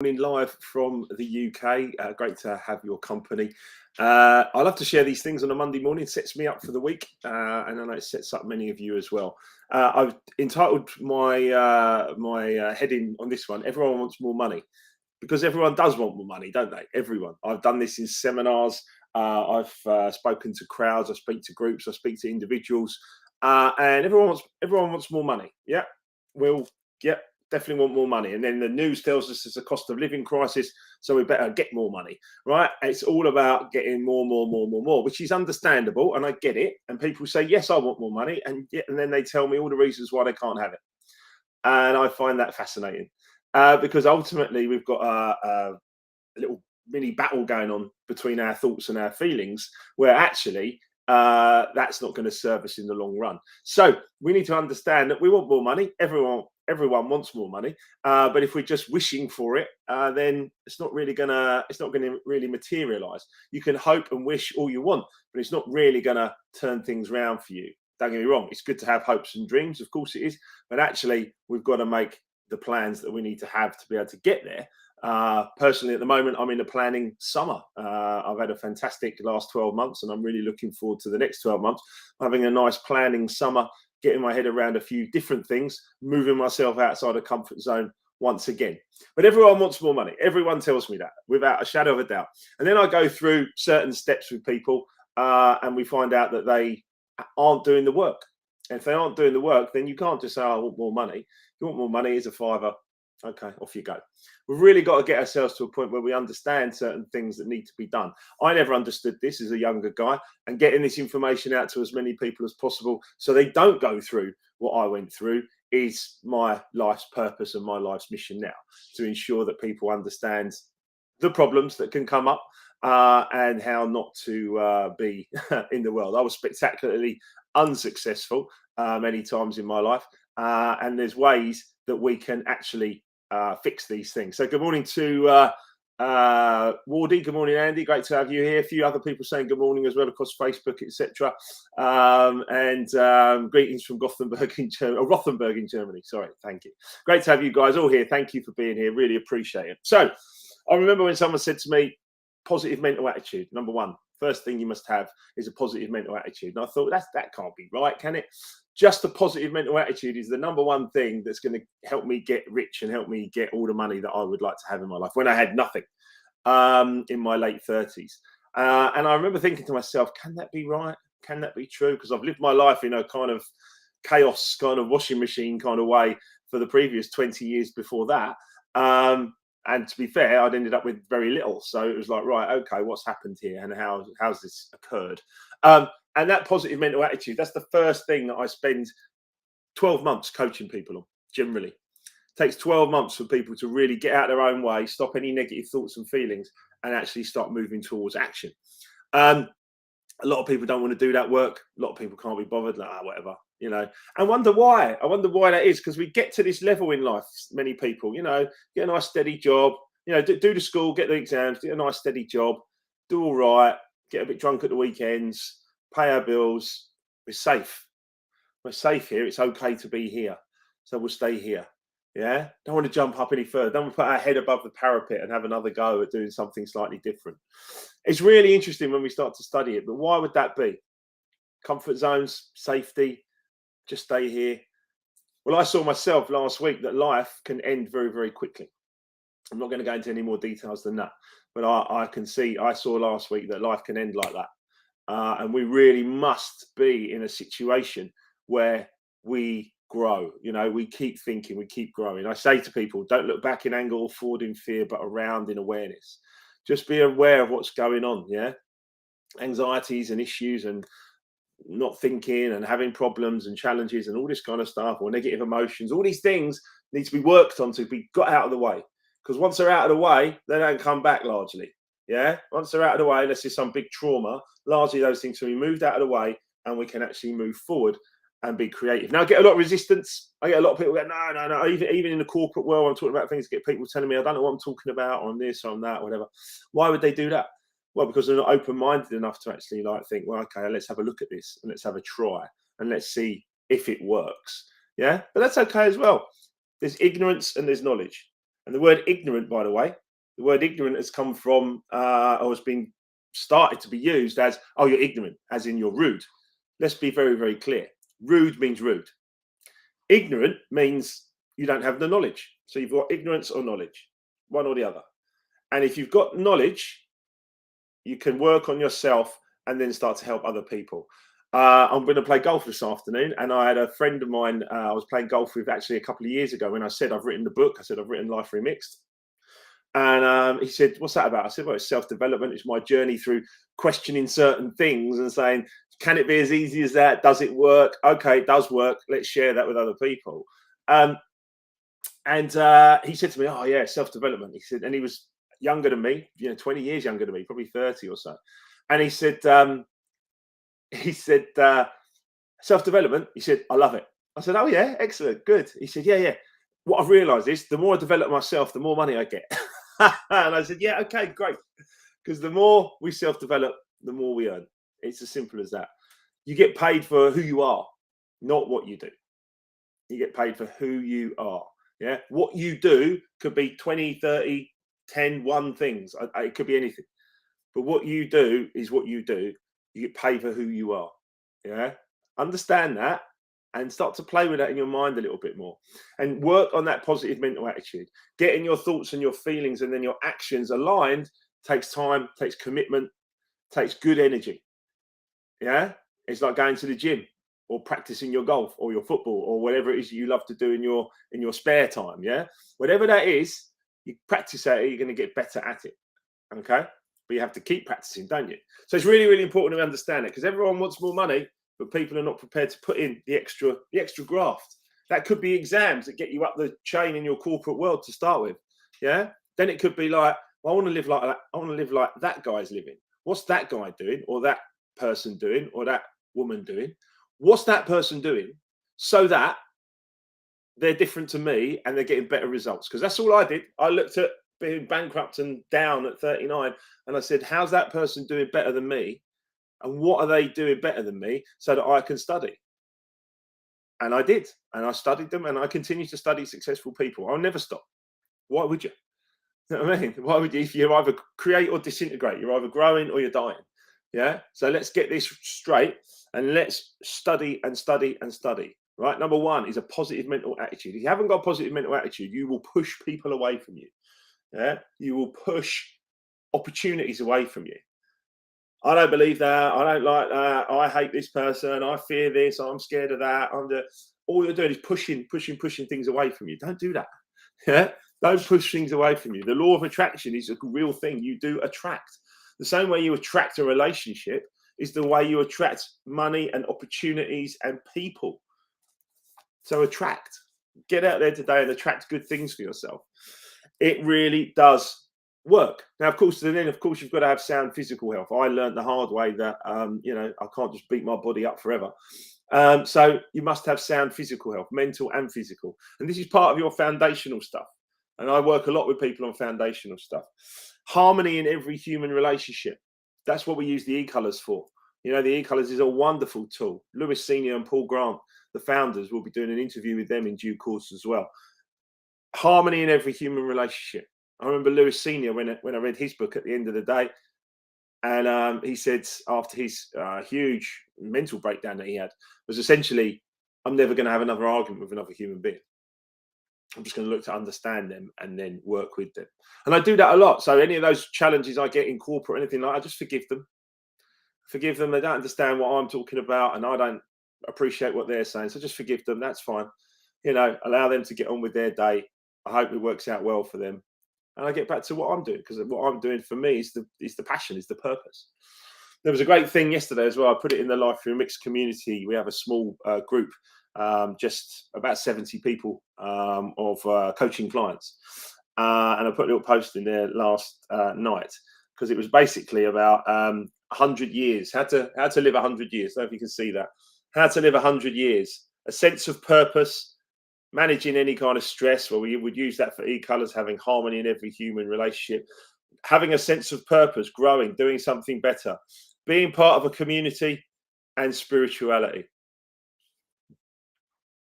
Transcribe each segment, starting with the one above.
Live from the UK. Great to have your company. I love to share these things on a Monday morning. It sets me up for the week, and I know it sets up many of you as well. I've entitled my heading on this one, Everyone Wants More Money, because everyone does want more money, don't they? Everyone. I've done this in seminars. I've spoken to crowds. I speak to groups. I speak to individuals, and everyone wants more money. Yeah, yeah, definitely want more money. And then the news tells us there's a cost of living crisis, so we better get more money, right? It's all about getting more, which is understandable, and I get it. And people say, yes, I want more money, and then they tell me all the reasons why they can't have it, and I find that fascinating because ultimately we've got a little mini battle going on between our thoughts and our feelings, where actually that's not going to serve us in the long run. So we need to understand that we want more money. Everyone wants more money, but if we're just wishing for it, then it's not going to really materialize. You can hope and wish all you want, but it's not really going to turn things around for you. Don't get me wrong, it's good to have hopes and dreams, of course it is, but actually we've got to make the plans that we need to have to be able to get there. Personally, at the moment, I'm in a planning summer. I've had a fantastic last 12 months, and I'm really looking forward to the next 12 months, having a nice planning summer, getting my head around a few different things, moving myself outside of comfort zone once again. But everyone wants more money. Everyone tells me that without a shadow of a doubt. And then I go through certain steps with people, and we find out that they aren't doing the work. And if they aren't doing the work, then you can't just say, oh, I want more money. If you want more money, here's a fiver. Okay, off you go. We've really got to get ourselves to a point where we understand certain things that need to be done. I never understood this as a younger guy, and getting this information out to as many people as possible so they don't go through what I went through is my life's purpose and my life's mission now, to ensure that people understand the problems that can come up and how not to be in the world. I was spectacularly unsuccessful many times in my life, and there's ways that we can actually fix these things. So good morning to Wardy. Good morning, Andy. Great to have you here. A few other people saying good morning as well across Facebook, etc. And greetings from Gothenburg in Germany, or Rothenburg in Germany. Sorry, thank you. Great to have you guys all here. Thank you for being here. Really appreciate it. So I remember when someone said to me, positive mental attitude, number one. First thing you must have is a positive mental attitude. And I thought that can't be right, can it? Just a positive mental attitude is the number one thing that's going to help me get rich and help me get all the money that I would like to have in my life when I had nothing in my late 30s. And I remember thinking to myself, can that be right? Can that be true? Because I've lived my life in a kind of chaos, kind of washing machine kind of way for the previous 20 years before that. And to be fair, I'd ended up with very little. So it was like, right, okay, what's happened here and how's this occurred? And that positive mental attitude, that's the first thing that I spend 12 months coaching people on, generally. It takes 12 months for people to really get out their own way, stop any negative thoughts and feelings, and actually start moving towards action. A lot of people don't want to do that work. A lot of people can't be bothered, like, whatever, and wonder why. I wonder why that is, because we get to this level in life, many people, get a nice steady job, do the school, get the exams, get a nice steady job, do all right, get a bit drunk at the weekends, pay our bills. We're safe. We're safe here. It's okay to be here. So we'll stay here. Yeah. Don't want to jump up any further. Don't want to put our head above the parapet and have another go at doing something slightly different. It's really interesting when we start to study it, but why would that be? Comfort zones, safety, just stay here. Well, I saw myself last week that life can end very, very quickly. I'm not going to go into any more details than that, but I saw last week that life can end like that. And we really must be in a situation where we grow. We keep thinking, we keep growing. I say to people, don't look back in anger or forward in fear, but around in awareness. Just be aware of what's going on. Yeah. Anxieties and issues and not thinking and having problems and challenges and all this kind of stuff, or negative emotions, all these things need to be worked on to be got out of the way. Because once they're out of the way, they don't come back largely. Yeah, once they're out of the way, unless there's some big trauma, largely those things can be moved out of the way, and we can actually move forward and be creative. Now, I get a lot of resistance. I get a lot of people go, no. Even in the corporate world, I'm talking about things. Get people telling me I don't know what I'm talking about on this, on that, whatever. Why would they do that? Well, because they're not open-minded enough to actually think, well, okay, let's have a look at this and let's have a try and let's see if it works. Yeah, but that's okay as well. There's ignorance and there's knowledge. And the word ignorant, by the way, the word ignorant has come from, or has been started to be used as, oh, you're ignorant, as in you're rude. Let's be very, very clear. Rude means rude. Ignorant means you don't have the knowledge. So you've got ignorance or knowledge, one or the other. And if you've got knowledge, you can work on yourself and then start to help other people. I'm going to play golf this afternoon, and I had a friend of mine I was playing golf with actually a couple of years ago. When I said I've written the book, I said I've written Life Remixed. And he said, what's that about? I said, well, it's self-development. It's my journey through questioning certain things and saying, can it be as easy as that? Does it work? Okay, it does work. Let's share that with other people. And he said to me, oh, yeah, self-development. He said, and he was younger than me, 20 years younger than me, probably 30 or so. And he said, self-development. He said, I love it. I said, oh, yeah, excellent, good. He said, yeah. What I've realized is the more I develop myself, the more money I get. And I said, yeah, okay, great. Because the more we self-develop, the more we earn. It's as simple as that. You get paid for who you are, not what you do. You get paid for who you are. Yeah. What you do could be 20, 30, 10, 1 things. It could be anything. But what you do is what you do. You get paid for who you are. Yeah. Understand that and start to play with that in your mind a little bit more and work on that positive mental attitude. Getting your thoughts and your feelings and then your actions aligned takes time, takes commitment, takes good energy. Yeah. It's like going to the gym or practicing your golf or your football or whatever it is you love to do in your spare time. Yeah. Whatever that is, you practice at it, you're going to get better at it. Okay. But you have to keep practicing, don't you? So it's really, really important to understand it because everyone wants more money, but people are not prepared to put in the extra graft. That could be exams that get you up the chain in your corporate world to start with. Yeah. Then it could be like, well, I want to live like that. I want to live like that guy's living. What's that guy doing or that person doing or that woman doing? What's that person doing so that they're different to me and they're getting better results? Because that's all I did. I looked at being bankrupt and down at 39 and I said, how's that person doing better than me? And what are they doing better than me so that I can study? And I did. And I studied them and I continue to study successful people. I'll never stop. Why would you? You know what I mean? Why would you? If you either create or disintegrate, you're either growing or you're dying. Yeah. So let's get this straight and let's study and study and study. Right. Number 1 is a positive mental attitude. If you haven't got a positive mental attitude, you will push people away from you. Yeah. You will push opportunities away from you. I don't believe that. I don't like that. I hate this person. I fear this. I'm scared of that. All you're doing is pushing things away from you. Don't do that. Yeah. Don't push things away from you. The law of attraction is a real thing. You do attract. The same way you attract a relationship is the way you attract money and opportunities and people. So attract. Get out there today and attract good things for yourself. It really does work. Now, of course, you've got to have sound physical health. I learned the hard way that, I can't just beat my body up forever. So you must have sound physical health, mental and physical. And this is part of your foundational stuff. And I work a lot with people on foundational stuff. Harmony in every human relationship. That's what we use the e-colors for. The e-colors is a wonderful tool. Lewis Senior and Paul Grant, the founders, will be doing an interview with them in due course as well. Harmony in every human relationship. I remember Lewis Senior when I read his book at the end of the day, and he said after his huge mental breakdown that he had was essentially, I'm never going to have another argument with another human being. I'm just going to look to understand them and then work with them. And I do that a lot. So any of those challenges I get in corporate or anything like that, I just forgive them. They don't understand what I'm talking about and I don't appreciate what they're saying. So just forgive them. That's fine. Allow them to get on with their day. I hope it works out well for them. And I get back to what I'm doing, because what I'm doing for me is the passion, is the purpose. There was a great thing yesterday as well. I put it in the Life Remixed community. We have a small group, just about 70 people of coaching clients. And I put a little post in there last night because it was basically about 100 years, how to live 100 years. I don't know if you can see that. How to live 100 years, a sense of purpose, managing any kind of stress. Well, we would use that for e-colors, having harmony in every human relationship, having a sense of purpose, growing, doing something better, being part of a community, and spirituality.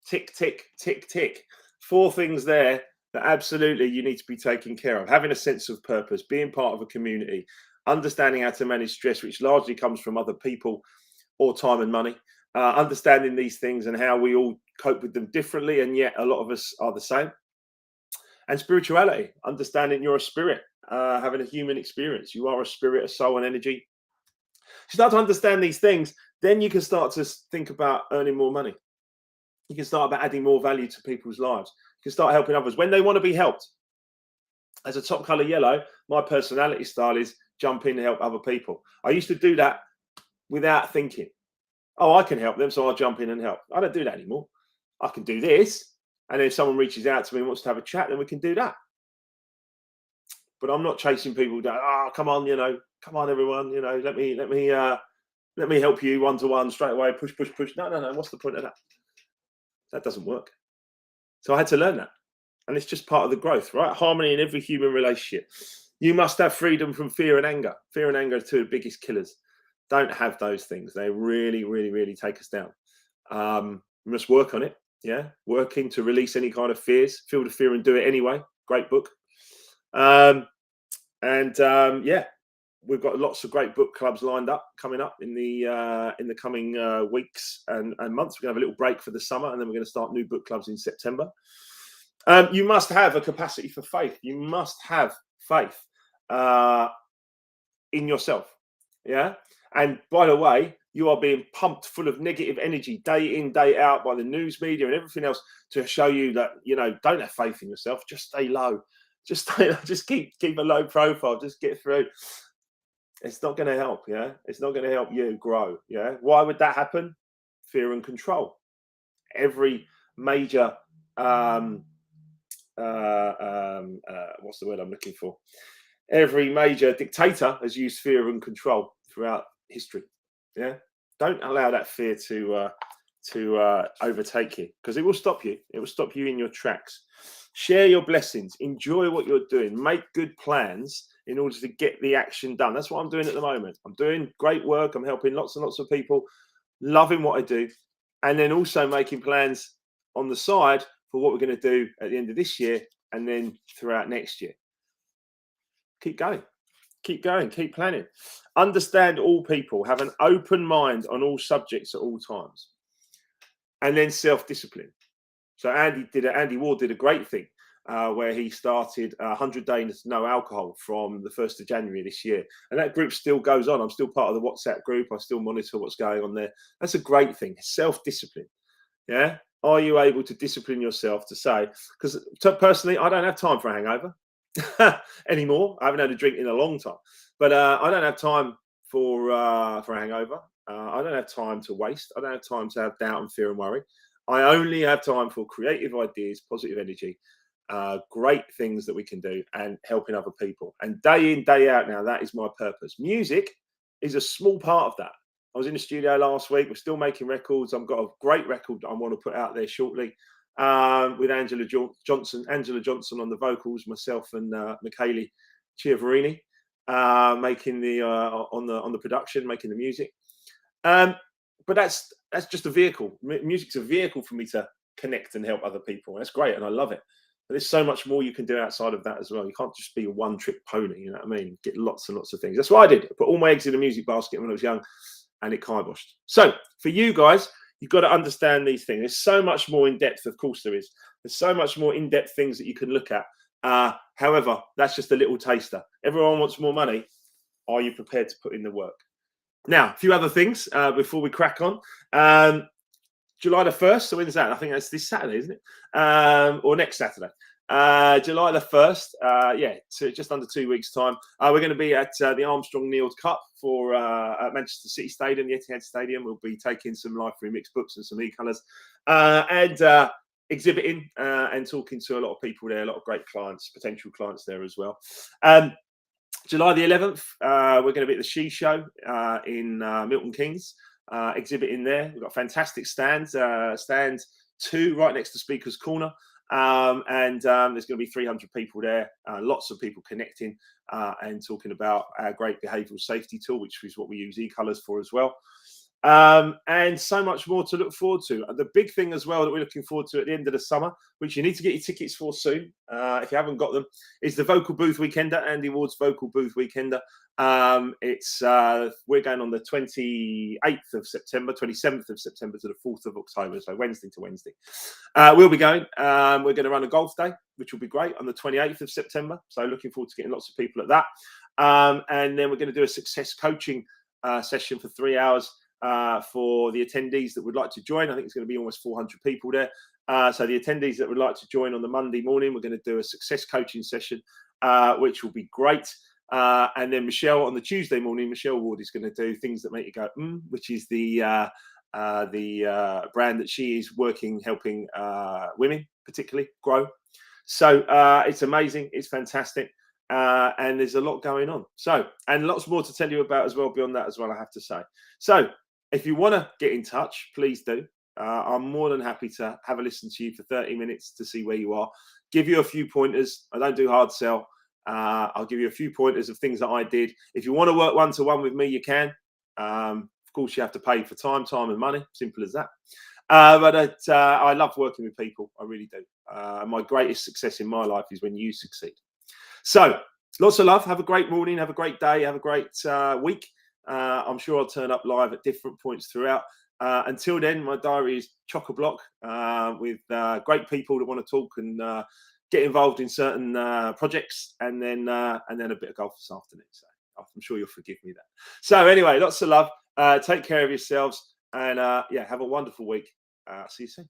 Tick, tick, tick, tick. 4 things there that absolutely you need to be taken care of, having a sense of purpose, being part of a community, understanding how to manage stress, which largely comes from other people or time and money, understanding these things and how we all cope with them differently, and yet a lot of us are the same. And spirituality, understanding you're a spirit, having a human experience. You are a spirit, a soul, and energy. You start to understand these things, then you can start to think about earning more money. You can start about adding more value to people's lives. You can start helping others when they want to be helped. As a top color yellow, my personality style is jump in and help other people. I used to do that without thinking. Oh, I can help them, so I'll jump in and help. I don't do that anymore. I can do this, and if someone reaches out to me and wants to have a chat, then we can do that. But I'm not chasing people down. Oh, come on, come on, everyone, let me help you one to one straight away. Push, push, push. No. What's the point of that? That doesn't work. So I had to learn that, and it's just part of the growth, right? Harmony in every human relationship. You must have freedom from fear and anger. Fear and anger are two of the biggest killers. Don't have those things. They really, really, really take us down. We must work on it. Yeah, working to release any kind of fears. Feel the fear and do it anyway. Great book. Yeah, we've got lots of great book clubs lined up coming up in the coming weeks and months. We're gonna have a little break for the summer, and then we're going to start new book clubs in September. You must have a capacity for faith. You must have faith in yourself. Yeah. And by the way, you are being pumped full of negative energy day in, day out by the news media and everything else to show you that, don't have faith in yourself. Just stay low. Just keep a low profile. Just get through. It's not going to help. Yeah. It's not going to help you grow. Yeah. Why would that happen? Fear and control. Every major, what's the word I'm looking for? Every major dictator has used fear and control throughout history. Yeah, don't allow that fear to overtake you, because it will stop you. It will stop you in your tracks. Share your blessings. Enjoy what you're doing. Make good plans in order to get the action done. That's what I'm doing at the moment. I'm doing great work. I'm helping lots and lots of people, loving what I do, and then also making plans on the side for what we're going to do at the end of this year and then throughout next year. Keep going. Keep going, keep planning. Understand all people, have an open mind on all subjects at all times. And then self-discipline. So Andy Ward did a great thing where he started 100 days no alcohol from the 1st of January this year. And that group still goes on. I'm still part of the WhatsApp group. I still monitor what's going on there. That's a great thing. Self-discipline. Yeah. Are you able to discipline yourself to say, because personally, I don't have time for a hangover anymore. I haven't had a drink in a long time, but I don't have time for a hangover. I don't have time to waste. I don't have time to have doubt and fear and worry. I only have time for creative ideas, positive energy, great things that we can do, and helping other people. And day in, day out now, that is my purpose. Music is a small part of that. I was in the studio last week. We're still making records. I've got a great record that I want to put out there shortly. With Angela Johnson on the vocals, myself and Michele Chiavarini making the on the production, making the music. But that's just a vehicle. Music's a vehicle for me to connect and help other people. That's great, and I love it. But there's so much more you can do outside of that as well. You can't just be a one-trick pony. You know what I mean? Get lots and lots of things. That's what I did. I put all my eggs in a music basket when I was young, and it kiboshed. So for you guys, you've got to understand these things. There's so much more in depth, of course there is. There's so much more in-depth things that you can look at. However, that's just a little taster. Everyone wants more money. Are you prepared to put in the work? Now, a few other things before we crack on. July the 1st, so when's that? I think that's this Saturday, isn't it? Or next Saturday. July the 1st, so just under 2 weeks' time. We're going to be at the Armstrong Nield Cup for at Manchester City Stadium, the Etihad Stadium. We'll be taking some live remix books and some e-colours and exhibiting and talking to a lot of people there, a lot of great clients, potential clients there as well. July the 11th, we're going to be at the She Show in Milton Keynes, exhibiting there. We've got fantastic stands, stand 2 right next to Speaker's Corner. And there's going to be 300 people there, lots of people connecting and talking about our great behavioural safety tool, which is what we use e-colours for as well. and so much more to look forward to. The big thing as well that we're looking forward to at the end of the summer, which you need to get your tickets for soon, if you haven't got them, is the Vocal Booth Weekender, Andy Ward's Vocal Booth Weekender. We're going on the 28th of September, 27th of September to the 4th of October, so Wednesday to Wednesday. We'll be going. We're going to run a golf day, which will be great, on the 28th of September. So looking forward to getting lots of people at that. And then we're going to do a success coaching session for 3 hours for the attendees that would like to join. I think it's going to be almost 400 people there. So the attendees that would like to join on the Monday morning, we're going to do a success coaching session, which will be great. And then Michelle on the Tuesday morning, Michelle Ward is going to do things that make you go, which is the brand that she is helping women particularly grow. So it's amazing. It's fantastic. And there's a lot going on. So, and lots more to tell you about as well beyond that as well, I have to say. So if you want to get in touch, please do. I'm more than happy to have a listen to you for 30 minutes to see where you are. Give you a few pointers. I don't do hard sell. I'll give you a few pointers of things that I did. If you want to work one-to-one with me, you can. Of course, you have to pay for time and money. Simple as that. But I love working with people. I really do. My greatest success in my life is when you succeed. So lots of love. Have a great morning. Have a great day. Have a great week. I'm sure I'll turn up live at different points throughout. Until then, my diary is chock-a-block with great people that want to talk and get involved in certain projects, and then a bit of golf this afternoon. So I'm sure you'll forgive me that. So anyway, lots of love. Take care of yourselves, and have a wonderful week. See you soon.